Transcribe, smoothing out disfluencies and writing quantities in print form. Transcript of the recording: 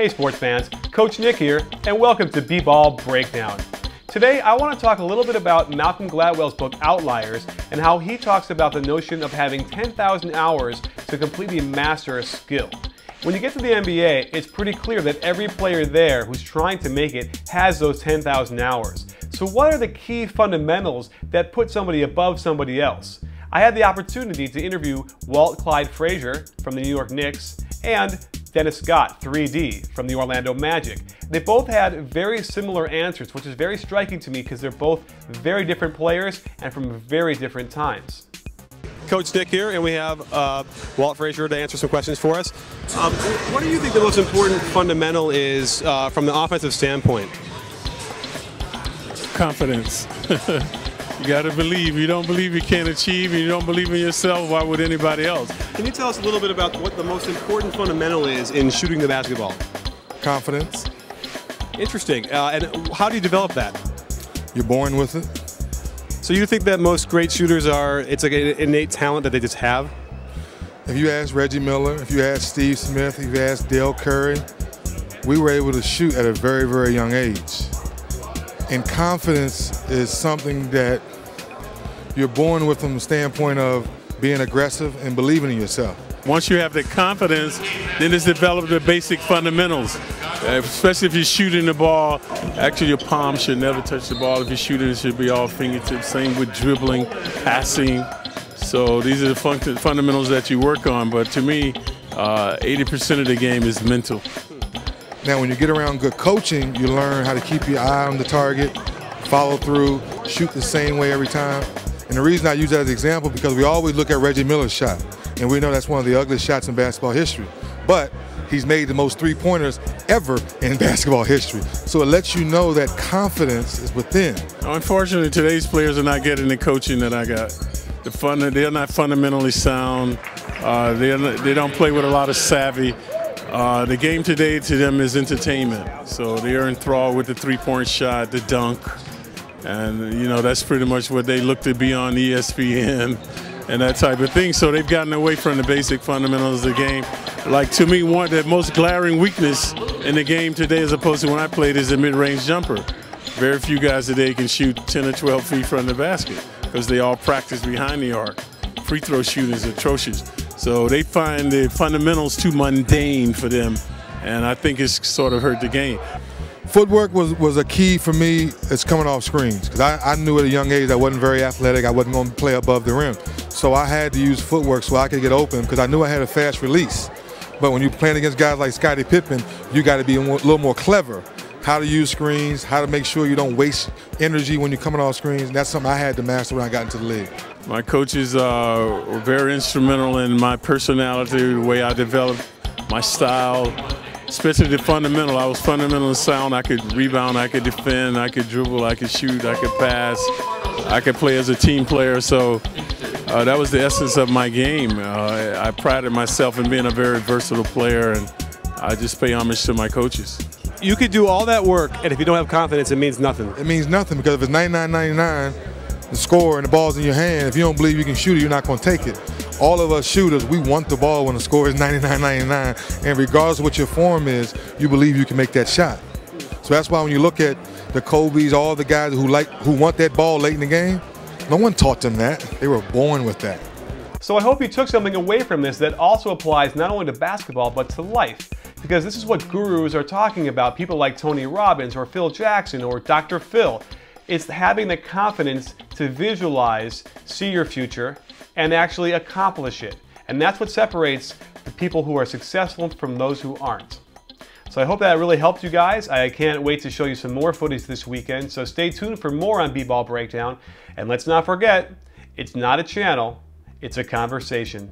Hey sports fans, Coach Nick here, and welcome to B-Ball Breakdown. Today I want to talk a little bit about Malcolm Gladwell's book Outliers and how he talks about the notion of having 10,000 hours to completely master a skill. When you get to the NBA, it's pretty clear that every player there who's trying to make it has those 10,000 hours. So what are the key fundamentals that put somebody above somebody else? I had the opportunity to interview Walt Clyde Frazier from the New York Knicks and Dennis 3D from the Orlando Magic. They both had very similar answers, which is very striking to me because they're both very different players and from very different times. Coach Nick here, and we have Walt Frazier to answer some questions for us. What do you think the most important fundamental is from the offensive standpoint? Confidence. You got to believe. You don't believe you can't achieve, and you don't believe in yourself, why would anybody else? Can you tell us a little bit about what the most important fundamental is in shooting the basketball? Confidence. Interesting. And how do you develop that? You're born with it. So you think that most great shooters it's like an innate talent that they just have? If you ask Reggie Miller, if you ask Steve Smith, if you ask Dale Curry, we were able to shoot at a very, very young age. And confidence is something that you're born with from the standpoint of being aggressive and believing in yourself. Once you have the confidence, then it's developed the basic fundamentals. Especially if you're shooting the ball, actually your palm should never touch the ball. If you're shooting, it should be all fingertips. Same with dribbling, passing. So these are the fundamentals that you work on. But to me, 80% of the game is mental. Now, when you get around good coaching, you learn how to keep your eye on the target, follow through, shoot the same way every time. And the reason I use that as an example because we always look at Reggie Miller's shot, and we know that's one of the ugliest shots in basketball history. But he's made the most three-pointers ever in basketball history. So it lets you know that confidence is within. Unfortunately, today's players are not getting the coaching that I got. They're not fundamentally sound. They don't play with a lot of savvy. The game today to them is entertainment. So they are enthralled with the three-point shot, the dunk, and you know that's pretty much what they look to be on ESPN and that type of thing. So they've gotten away from the basic fundamentals of the game. Like to me, the most glaring weakness in the game today as opposed to when I played is the mid-range jumper. Very few guys today can shoot 10 or 12 feet from the basket because they all practice behind the arc. Free throw shooting is atrocious. So they find the fundamentals too mundane for them, and I think it's sort of hurt the game. Footwork was a key for me. It's coming off screens because I knew at a young age I wasn't very athletic. I wasn't going to play above the rim. So I had to use footwork so I could get open because I knew I had a fast release. But when you're playing against guys like Scottie Pippen, you got to be a little more clever. How to use screens, how to make sure you don't waste energy when you're coming off screens. And that's something I had to master when I got into the league. My coaches were very instrumental in my personality, the way I developed my style, especially the fundamental. I was fundamentally sound. I could rebound, I could defend, I could dribble, I could shoot, I could pass, I could play as a team player. So that was the essence of my game. I prided myself in being a very versatile player, and I just pay homage to my coaches. You could do all that work, and if you don't have confidence, it means nothing. It means nothing because if it's 99-99, the score and the ball's in your hand, if you don't believe you can shoot it, you're not going to take it. All of us shooters, we want the ball when the score is 99-99, and regardless of what your form is, you believe you can make that shot. So that's why when you look at the Kobe's, all the guys who want that ball late in the game, no one taught them that. They were born with that. So I hope you took something away from this that also applies not only to basketball, but to life. Because this is what gurus are talking about, people like Tony Robbins or Phil Jackson or Dr. Phil. It's having the confidence to visualize, see your future, and actually accomplish it. And that's what separates the people who are successful from those who aren't. So I hope that really helped you guys. I can't wait to show you some more footage this weekend, so stay tuned for more on B-Ball Breakdown. And let's not forget, it's not a channel, it's a conversation.